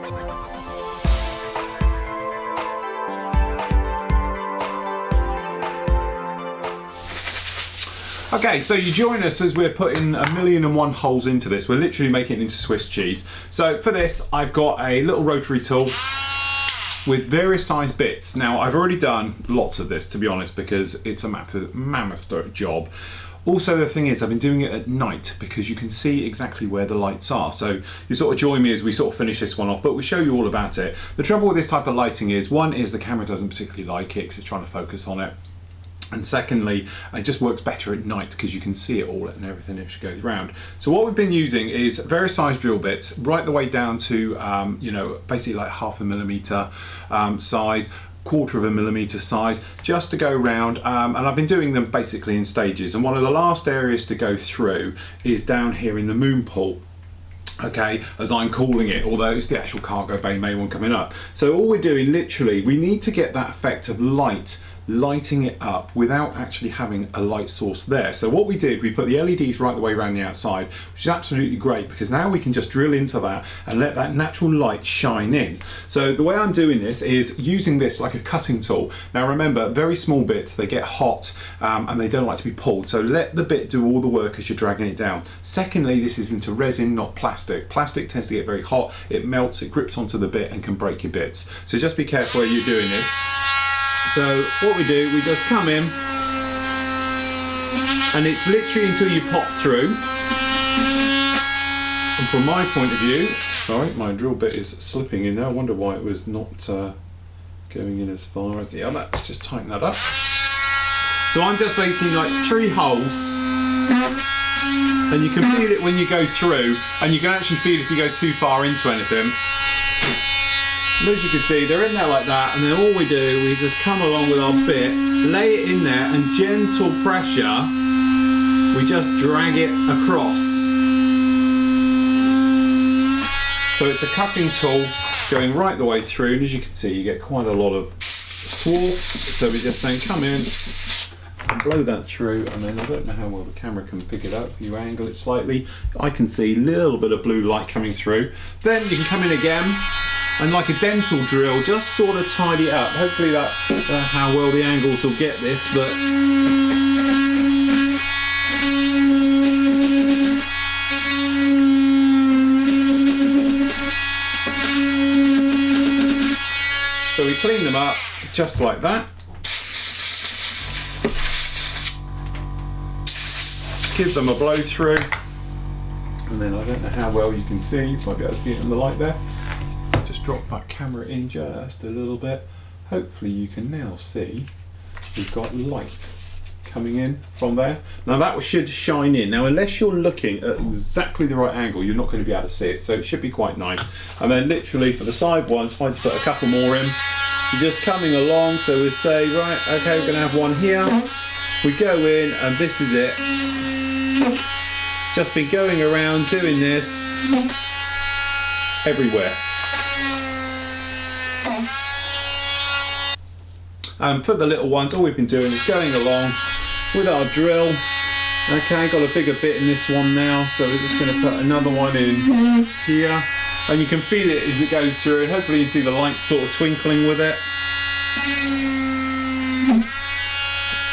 Okay, so you join us as we're putting 1,000,001 holes into this. We're literally making it into Swiss cheese. So for this, I've got a little rotary tool with various size bits. Now, I've already done lots of this, to be honest, because it's a mammoth job. Also, the thing is, I've been doing it at night because you can see exactly where the lights are. So you sort of join me as we sort of finish this one off, but we'll show you all about it. The trouble with this type of lighting is, one is the camera doesn't particularly like it because it's trying to focus on it. And secondly, it just works better at night because you can see it all and everything as it goes around. So what we've been using is various size drill bits, right the way down to, you know, basically like 0.5 millimeter size, 1/4 millimeter size, just to go around. And I've been doing them basically in stages. And one of the last areas to go through is down here in the moon pool. Okay, as I'm calling it, although it's the actual cargo bay main one coming up. So all we're doing, literally, we need to get that effect of lighting it up without actually having a light source there. So what we did, we put the LEDs right the way around the outside, which is absolutely great because now we can just drill into that and let that natural light shine in. So the way I'm doing this is using this like a cutting tool. Now remember, very small bits, they get hot and they don't like to be pulled. So let the bit do all the work as you're dragging it down. Secondly, this is into resin, not plastic. Plastic tends to get very hot, it melts, it grips onto the bit and can break your bits. So just be careful where you're doing this. So what we do, we just come in and it's literally until you pop through. And from my point of view, sorry, my drill bit is slipping in there. I wonder why it was not going in as far as the other. Let's just tighten that up. So I'm just making like 3 holes and you can feel it when you go through, and you can actually feel if you go too far into anything. And as you can see, they're in there like that, and then all we do, we just come along with our bit, lay it in there, and gentle pressure, we just drag it across. So it's a cutting tool going right the way through, and as you can see, you get quite a lot of swarf. So we just then come in and blow that through, and then I don't know how well the camera can pick it up. If you angle it slightly, I can see a little bit of blue light coming through. Then you can come in again, and like a dental drill, just sort of tidy it up. Hopefully that's how well the angles will get this, but so we clean them up just like that. Give them a blow through, and then I don't know how well you can see, you might be able to see it in the light there. Just drop that camera in just a little bit. Hopefully you can now see we've got light coming in from there. Now that should shine in. Now unless you're looking at exactly the right angle, you're not going to be able to see it, so it should be quite nice. And then literally for the side ones, if I just put a couple more in, you're just coming along. So we say, right, okay, we're going to have one here. We go in, and this is it. Just been going around doing this everywhere. And for the little ones, all we've been doing is going along with our drill. Okay, got a bigger bit in this one now, so we're just going to put another one in here. And you can feel it as it goes through, and hopefully you can see the light sort of twinkling with it.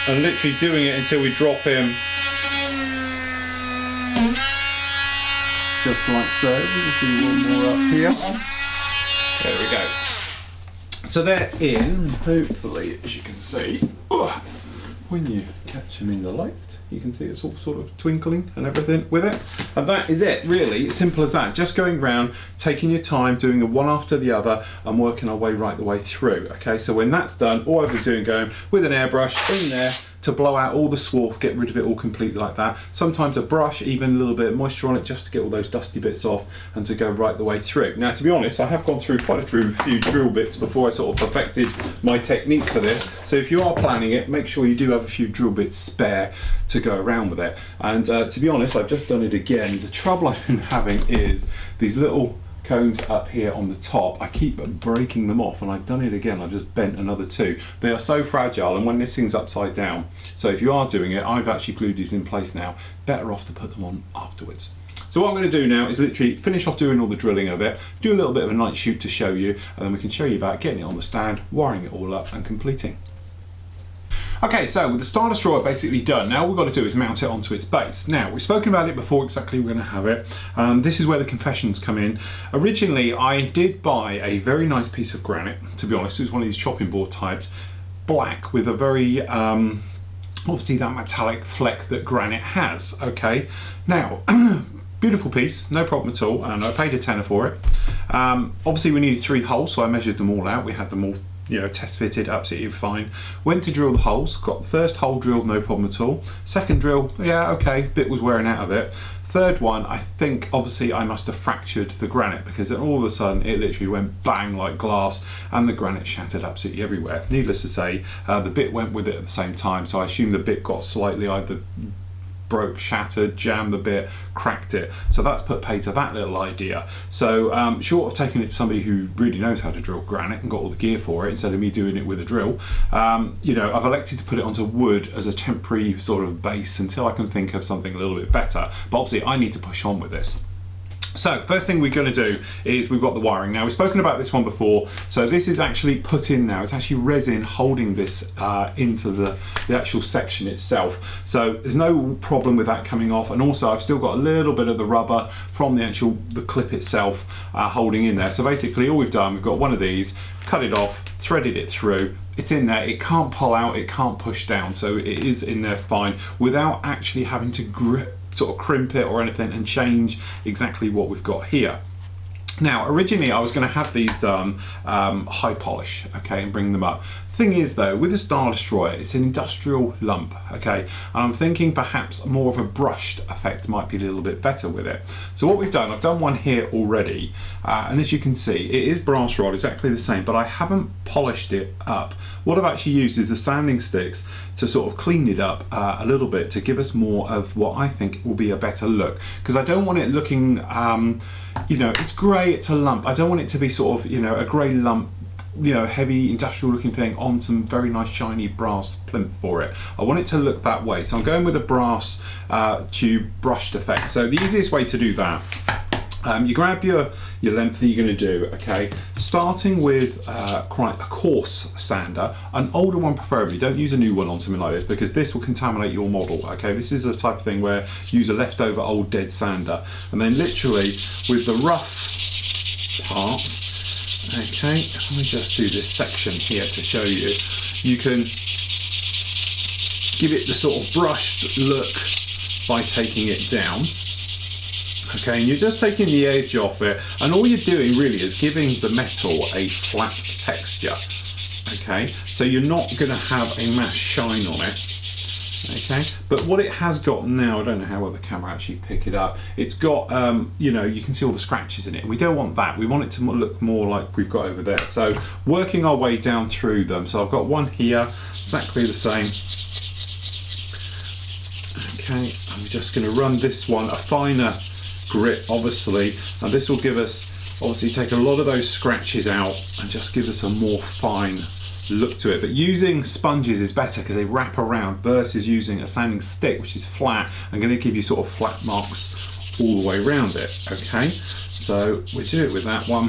And literally doing it until we drop in. Just like so. We'll just do one more up here. There we go. So they're in, hopefully, as you can see, when you catch them in the light, you can see it's all sort of twinkling and everything with it. And that is it, really. It's simple as that. Just going around, taking your time, doing them one after the other, and working our way right the way through. Okay, so when that's done, all I've been doing, going with an airbrush in there to blow out all the swarf, get rid of it all completely like that. Sometimes a brush, even a little bit of moisture on it, just to get all those dusty bits off and to go right the way through. Now, to be honest, I have gone through quite a few drill bits before I sort of perfected my technique for this. So if you are planning it, make sure you do have a few drill bits spare to go around with it. And to be honest, I've just done it again. The trouble I've been having is these little cones up here on the top, I keep breaking them off, and I've done it again. I've just bent another 2. They are so fragile, and when this thing's upside down, so if you are doing it, I've actually glued these in place now. Better off to put them on afterwards. So what I'm going to do now is literally finish off doing all the drilling of it, do a little bit of a night shoot to show you, and then we can show you about getting it on the stand, wiring it all up and completing. Okay, so with the starter drawer basically done, now all we've got to do is mount it onto its base. Now, we've spoken about it before, exactly we're going to have it. This is where the confessions come in. Originally, I did buy a very nice piece of granite, to be honest. It was one of these chopping board types, black, with a very, obviously that metallic fleck that granite has, okay? Now, beautiful piece, no problem at all, and I paid a tenner for it. Obviously we needed 3 holes, so I measured them all out. We had them all, you know, test fitted, absolutely fine. Went to drill the holes, got the first hole drilled, no problem at all. Second drill, yeah, okay, bit was wearing out of it. Third one, I think obviously I must have fractured the granite, because then all of a sudden it literally went bang like glass and the granite shattered absolutely everywhere. Needless to say, the bit went with it at the same time, so I assume the bit got slightly either broke, shattered, jammed the bit, cracked it. So that's put pay to that little idea. So short of taking it to somebody who really knows how to drill granite and got all the gear for it, instead of me doing it with a drill, you know, I've elected to put it onto wood as a temporary sort of base until I can think of something a little bit better. But obviously I need to push on with this. So first thing we're going to do is we've got the wiring. Now we've spoken about this one before, so this is actually put in now. It's actually resin holding this into the actual section itself, so there's no problem with that coming off. And also I've still got a little bit of the rubber from the clip itself holding in there. So basically all we've done, we've got one of these, cut it off, threaded it through, it's in there, it can't pull out, it can't push down, so it is in there fine without actually having to sort of crimp it or anything and change exactly what we've got here. Now originally I was going to have these done high polish, okay, and bring them up. Thing is though, with the Star Destroyer, it's an industrial lump, okay, and I'm thinking perhaps more of a brushed effect might be a little bit better with it. So what we've done, I've done one here already, and as you can see, it is brass rod, exactly the same, but I haven't polished it up. What I've actually used is the sanding sticks to sort of clean it up a little bit to give us more of what I think will be a better look, because I don't want it looking, you know, it's grey, it's a lump. I don't want it to be sort of, you know, a grey lump, you know, heavy industrial looking thing on some very nice shiny brass plinth for it. I want it to look that way, so I'm going with a brass tube brushed effect. So the easiest way to do that, you grab your length that you're going to do, okay, starting with quite a coarse sander, an older one preferably. Don't use a new one on something like this, because this will contaminate your model, okay. This is the type of thing where you use a leftover old dead sander, and then literally with the rough parts, okay, let me just do this section here to show you. You can give it the sort of brushed look by taking it down. Okay, and you're just taking the edge off it, and all you're doing really is giving the metal a flat texture. Okay, so you're not going to have a mass shine on it. Okay, but what it has got now, I don't know how well the camera actually pick it up, it's got, you know, you can see all the scratches in it, and we don't want that. We want it to look more like we've got over there. So working our way down through them, so I've got one here, exactly the same. Okay, I'm just going to run this one a finer grit, obviously, and this will give us, obviously take a lot of those scratches out and just give us a more fine look to it. But using sponges is better because they wrap around versus using a sanding stick, which is flat and going to give you sort of flat marks all the way around it. Okay, so we do it with that one.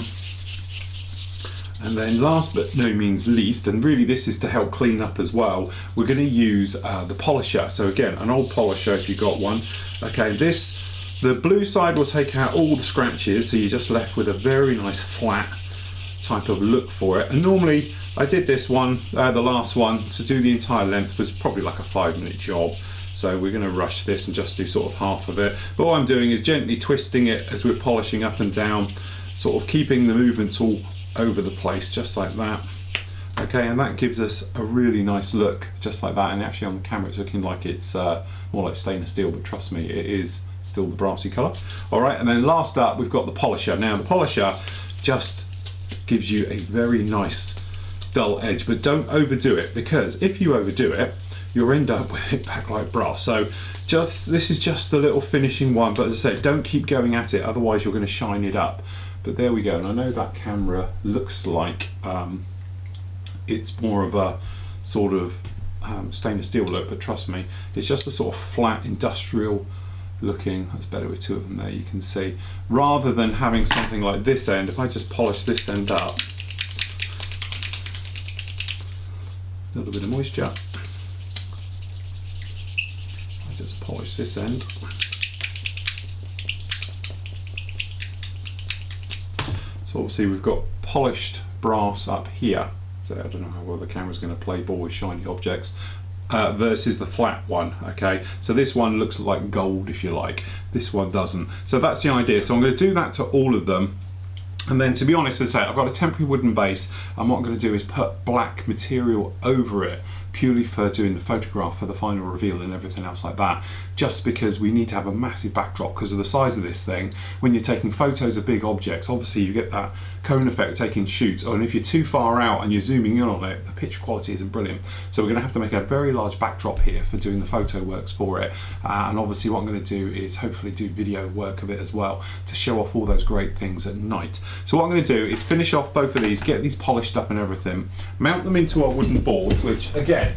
And then last but no means least, and really this is to help clean up as well, we're going to use the polisher. So again, an old polisher if you've got one. Okay, the blue side will take out all the scratches, so you're just left with a very nice flat type of look for it. And normally I did this one, the last one, to do the entire length was probably like a 5-minute job. So we're going to rush this and just do sort of half of it. But what I'm doing is gently twisting it as we're polishing up and down, sort of keeping the movements all over the place, just like that. Okay, and that gives us a really nice look, just like that. And actually on the camera it's looking like it's more like stainless steel, but trust me, it is still the brassy colour. Alright, and then last up we've got the polisher. Now the polisher just gives you a very nice dull edge, but don't overdo it, because if you overdo it you'll end up with it back like brass. So this is just a little finishing one, but as I say, don't keep going at it, otherwise you're going to shine it up. But there we go, and I know that camera looks like it's more of a sort of stainless steel look, but trust me, it's just a sort of flat industrial looking. That's better with two of them there, you can see. Rather than having something like this end, if I just polish this end up, a little bit of moisture. I just polish this end. So obviously we've got polished brass up here. So I don't know how well the camera's going to play ball with shiny objects. Versus the flat one, okay? So this one looks like gold, if you like. This one doesn't. So that's the idea. So I'm going to do that to all of them. And then, to be honest, as I say, I've got a temporary wooden base, and what I'm going to do is put black material over it, purely for doing the photograph for the final reveal and everything else like that, just because we need to have a massive backdrop because of the size of this thing. When you're taking photos of big objects, obviously you get that cone effect taking shoots, and if you're too far out and you're zooming in on it, the picture quality isn't brilliant. So we're going to have to make a very large backdrop here for doing the photo works for it, and obviously what I'm going to do is hopefully do video work of it as well to show off all those great things at night. So what I'm going to do is finish off both of these, get these polished up and everything, mount them into our wooden board, which again,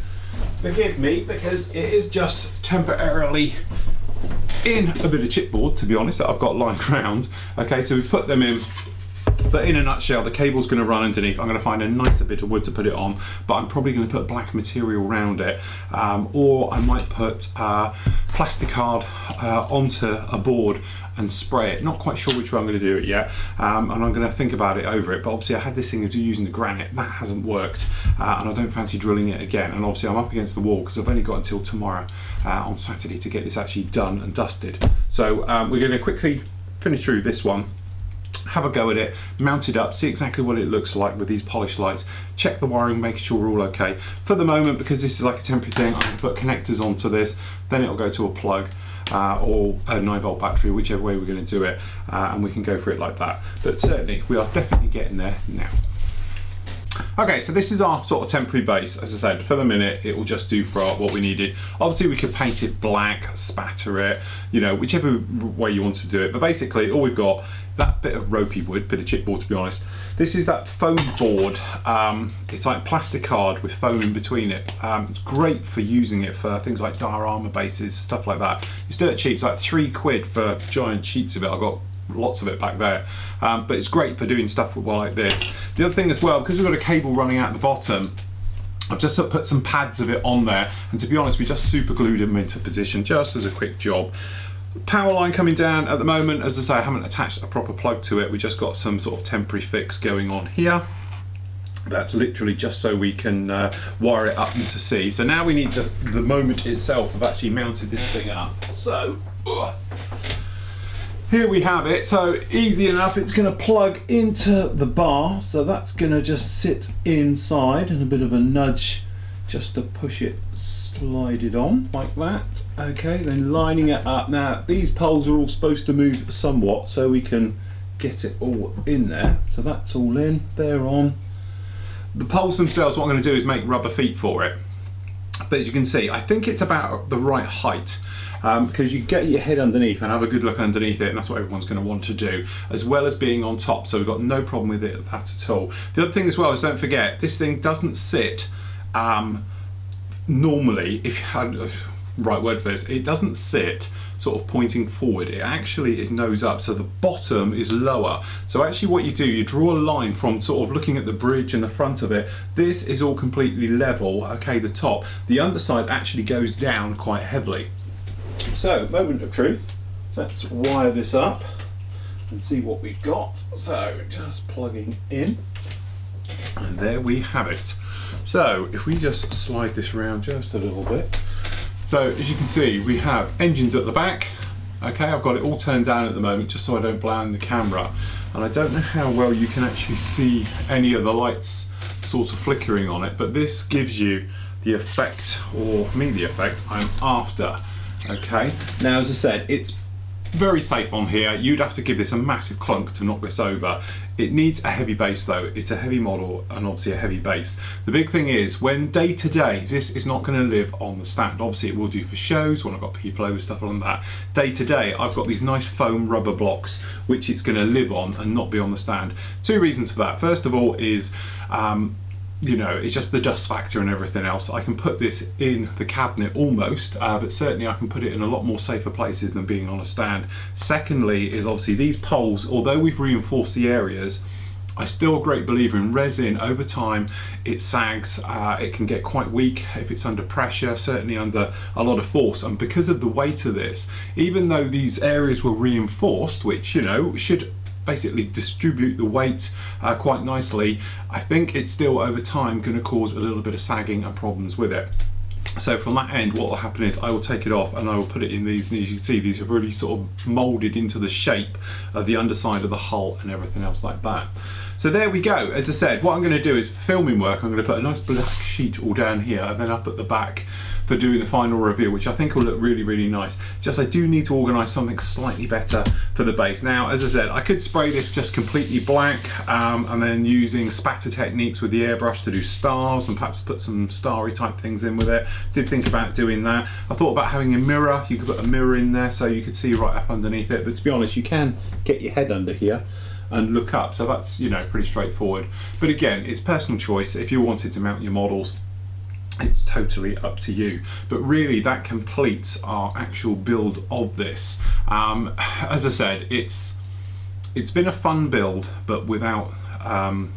forgive me because it is just temporarily in a bit of chipboard, to be honest, that I've got lying around. Okay, so we put them in, but in a nutshell, the cable's going to run underneath. I'm going to find a nicer bit of wood to put it on, but I'm probably going to put black material around it, or I might put plastic card onto a board and spray it. Not quite sure which way I'm going to do it yet, and I'm going to think about it over it. But obviously I had this thing of using the granite, that hasn't worked, and I don't fancy drilling it again. And obviously I'm up against the wall because I've only got until tomorrow on Saturday to get this actually done and dusted. So we're going to quickly finish through this one, have a go at it, mount it up, see exactly what it looks like with these polished lights, check the wiring, make sure we're all okay. For the moment, because this is like a temporary thing, I'm going to put connectors onto this, then it'll go to a plug or a 9-volt battery, whichever way we're going to do it, and we can go for it like that. But certainly we are definitely getting there now. Okay, so this is our sort of temporary base. As I said, for the minute it will just do for what we needed. Obviously we could paint it black, spatter it, you know, whichever way you want to do it, but basically all we've got, that bit of ropey wood, bit of chipboard to be honest. This is that foam board. It's like plastic card with foam in between it. It's great for using it for things like diorama bases, stuff like that. It's dirt cheap, it's like £3 for giant sheets of it. I've got lots of it back there, but it's great for doing stuff like this. The other thing as well, because we've got a cable running out the bottom, I've just put some pads of it on there, and to be honest we just super glued them into position just as a quick job. Power line coming down at the moment, as I say, I haven't attached a proper plug to it. We just got some sort of temporary fix going on here. That's literally just so we can wire it up into C. So now we need the moment itself of actually mounted this thing up. So here we have it. So easy enough, it's going to plug into the bar, so that's going to just sit inside, and a bit of a nudge just to push it, slide it on like that. Okay, then lining it up. Now these poles are all supposed to move somewhat so we can get it all in there. So that's all in, they're on. The poles themselves, what I'm going to do is make rubber feet for it. But as you can see, I think it's about the right height, because you get your head underneath and have a good look underneath it, and that's what everyone's going to want to do, as well as being on top. So we've got no problem with it at all. The other thing as well is, don't forget, this thing doesn't sit normally, if you had the right word for this, it doesn't sit sort of pointing forward. It actually is nose up, so the bottom is lower. So actually what you do, you draw a line from sort of looking at the bridge and the front of it. This is all completely level, okay, the top. The underside actually goes down quite heavily. So, moment of truth. Let's wire this up and see what we've got. So, just plugging in, and there we have it. So, if we just slide this around just a little bit. So, as you can see, we have engines at the back. Okay, I've got it all turned down at the moment just so I don't blind the camera. And I don't know how well you can actually see any of the lights sort of flickering on it, but this gives you the effect, or me the effect, I'm after. Okay, now as I said, it's very safe on here. You'd have to give this a massive clunk to knock this over. It needs a heavy base though. It's a heavy model and obviously a heavy base. The big thing is, when day to day, this is not going to live on the stand. Obviously it will do for shows when I've got people over, stuff like that. Day to day, I've got these nice foam rubber blocks which it's going to live on and not be on the stand. Two reasons for that. First of all is you know, it's just the dust factor and everything else. I can put this in the cabinet almost, but certainly I can put it in a lot more safer places than being on a stand. Secondly is obviously these poles, although we've reinforced the areas, I'm still a great believer in resin. Over time it sags, it can get quite weak if it's under pressure, certainly under a lot of force. And because of the weight of this, even though these areas were reinforced, which, you know, should basically distribute the weight quite nicely, I think it's still over time going to cause a little bit of sagging and problems with it. So from that end, what will happen is I will take it off and I will put it in these, and as you can see, these have really sort of moulded into the shape of the underside of the hull and everything else like that. So there we go. As I said, what I'm going to do is filming work. I'm going to put a nice black sheet all down here and then up at the back for doing the final reveal, which I think will look really, really nice. Just I do need to organise something slightly better for the base. Now, as I said, I could spray this just completely black and then using spatter techniques with the airbrush to do stars and perhaps put some starry type things in with it. Did think about doing that. I thought about having a mirror. You could put a mirror in there so you could see right up underneath it. But to be honest, you can get your head under here and look up, so that's, you know, pretty straightforward. But again, it's personal choice. If you wanted to mount your models, it's totally up to you. But really that completes our actual build of this. As I said, it's been a fun build, but without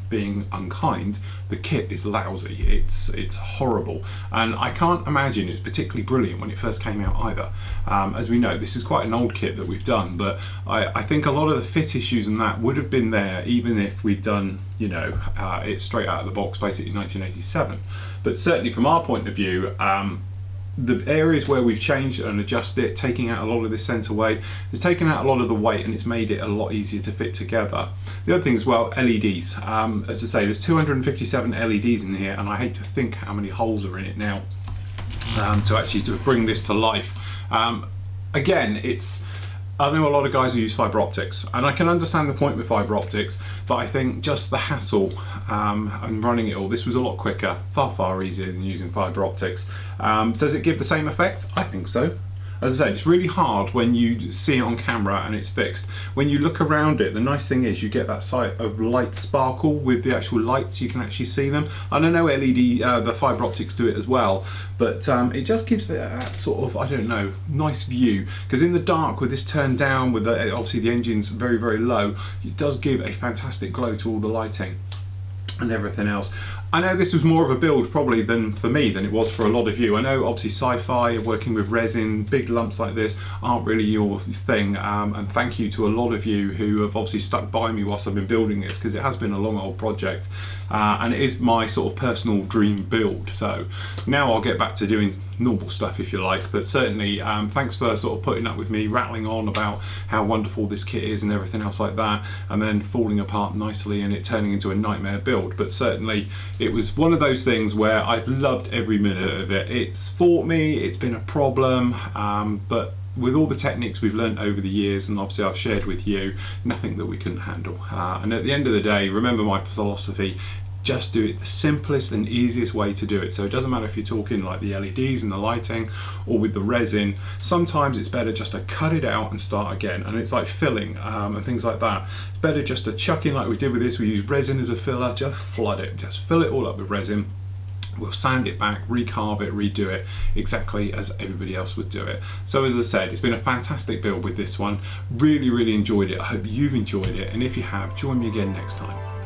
being unkind, the kit is lousy. It's horrible, and I can't imagine it's particularly brilliant when it first came out either. As we know, this is quite an old kit that we've done, but I think a lot of the fit issues and that would have been there even if we'd done, you know, it straight out of the box basically in 1987. But certainly from our point of view, the areas where we've changed and adjusted it, taking out a lot of this centre weight, it's taken out a lot of the weight and it's made it a lot easier to fit together. The other thing as well, LEDs. As I say, there's 257 LEDs in here, and I hate to think how many holes are in it now to bring this to life. Again, I know a lot of guys who use fibre optics, and I can understand the point with fibre optics, but I think just the hassle and running it all, this was a lot quicker, far easier than using fibre optics. Does it give the same effect? I think so. As I said, it's really hard when you see it on camera and it's fixed. When you look around it, the nice thing is you get that sight of light sparkle with the actual lights, you can actually see them. And I know LED, the fibre optics do it as well, but it just gives that sort of, I don't know, nice view. Because in the dark with this turned down, with obviously the engine's very low, it does give a fantastic glow to all the lighting and everything else. I know this was more of a build probably for me than it was for a lot of you. I know obviously sci-fi, working with resin, big lumps like this aren't really your thing, and thank you to a lot of you who have obviously stuck by me whilst I've been building this, because it has been a long old project, and it is my sort of personal dream build. So now I'll get back to doing normal stuff if you like, but certainly thanks for sort of putting up with me rattling on about how wonderful this kit is and everything else like that, and then falling apart nicely and it turning into a nightmare build. But certainly it was one of those things where I've loved every minute of it. It's fought me, it's been a problem, but with all the techniques we've learned over the years, and obviously I've shared with you, nothing that we couldn't handle. And at the end of the day, remember my philosophy: just do it the simplest and easiest way to do it. So it doesn't matter if you're talking like the LEDs and the lighting or with the resin. Sometimes it's better just to cut it out and start again, and it's like filling and things like that. It's better just to chuck in like we did with this. We use resin as a filler, just flood it, just fill it all up with resin. We'll sand it back, recarve it, redo it exactly as everybody else would do it. So as I said, it's been a fantastic build with this one. Really enjoyed it. I hope you've enjoyed it, and if you have, join me again next time.